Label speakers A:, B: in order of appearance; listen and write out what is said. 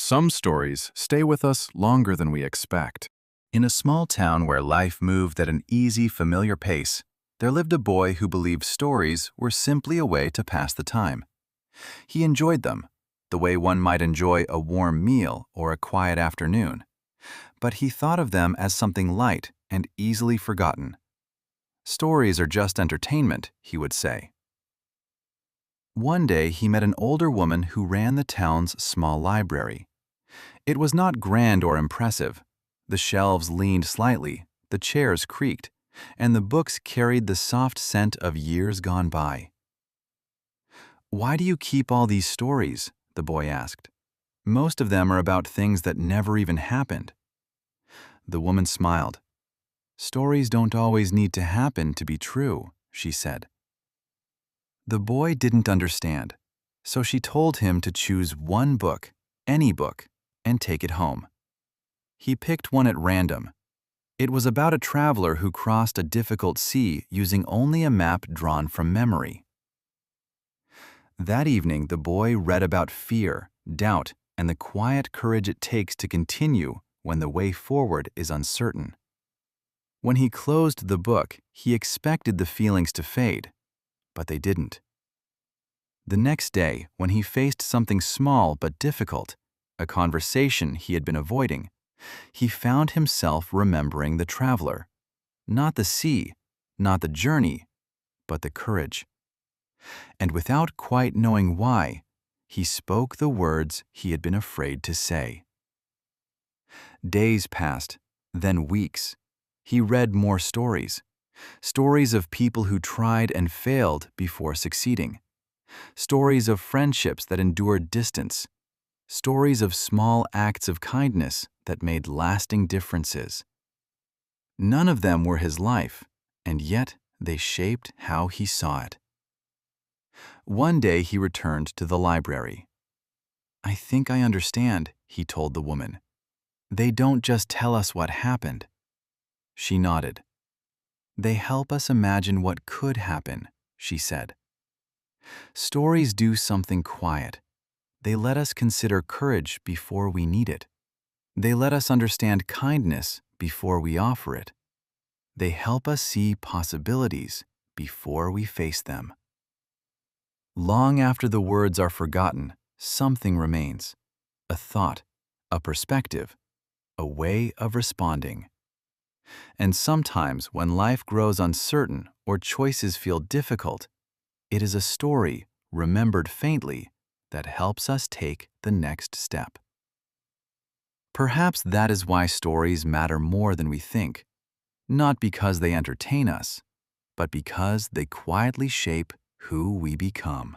A: Some stories stay with us longer than we expect. In a small town where life moved at an easy, familiar pace, there lived a boy who believed stories were simply a way to pass the time. He enjoyed them, the way one might enjoy a warm meal or a quiet afternoon. But he thought of them as something light and easily forgotten. Stories are just entertainment, he would say. One day he met an older woman who ran the town's small library. It was not grand or impressive. The shelves leaned slightly, the chairs creaked, and the books carried the soft scent of years gone by. "Why do you keep all these stories?" the boy asked. "Most of them are about things that never even happened." The woman smiled. "Stories don't always need to happen to be true," she said. The boy didn't understand, so she told him to choose one book, any book, and take it home. He picked one at random. It was about a traveler who crossed a difficult sea using only a map drawn from memory. That evening, the boy read about fear, doubt, and the quiet courage it takes to continue when the way forward is uncertain. When he closed the book, he expected the feelings to fade, but they didn't. The next day, when he faced something small but difficult, a conversation he had been avoiding, he found himself remembering the traveler. Not the sea, not the journey, but the courage. And without quite knowing why, he spoke the words he had been afraid to say. Days passed, then weeks. He read more stories. Stories of people who tried and failed before succeeding. Stories of friendships that endured distance. Stories of small acts of kindness that made lasting differences. None of them were his life, and yet they shaped how he saw it. One day he returned to the library. "I think I understand," he told the woman. "They don't just tell us what happened." She nodded. "They help us imagine what could happen," she said. Stories do something quiet. They let us consider courage before we need it. They let us understand kindness before we offer it. They help us see possibilities before we face them. Long after the words are forgotten, something remains. A thought, a perspective, a way of responding. And sometimes when life grows uncertain or choices feel difficult, it is a story, remembered faintly, that helps us take the next step. Perhaps that is why stories matter more than we think, not because they entertain us, but because they quietly shape who we become.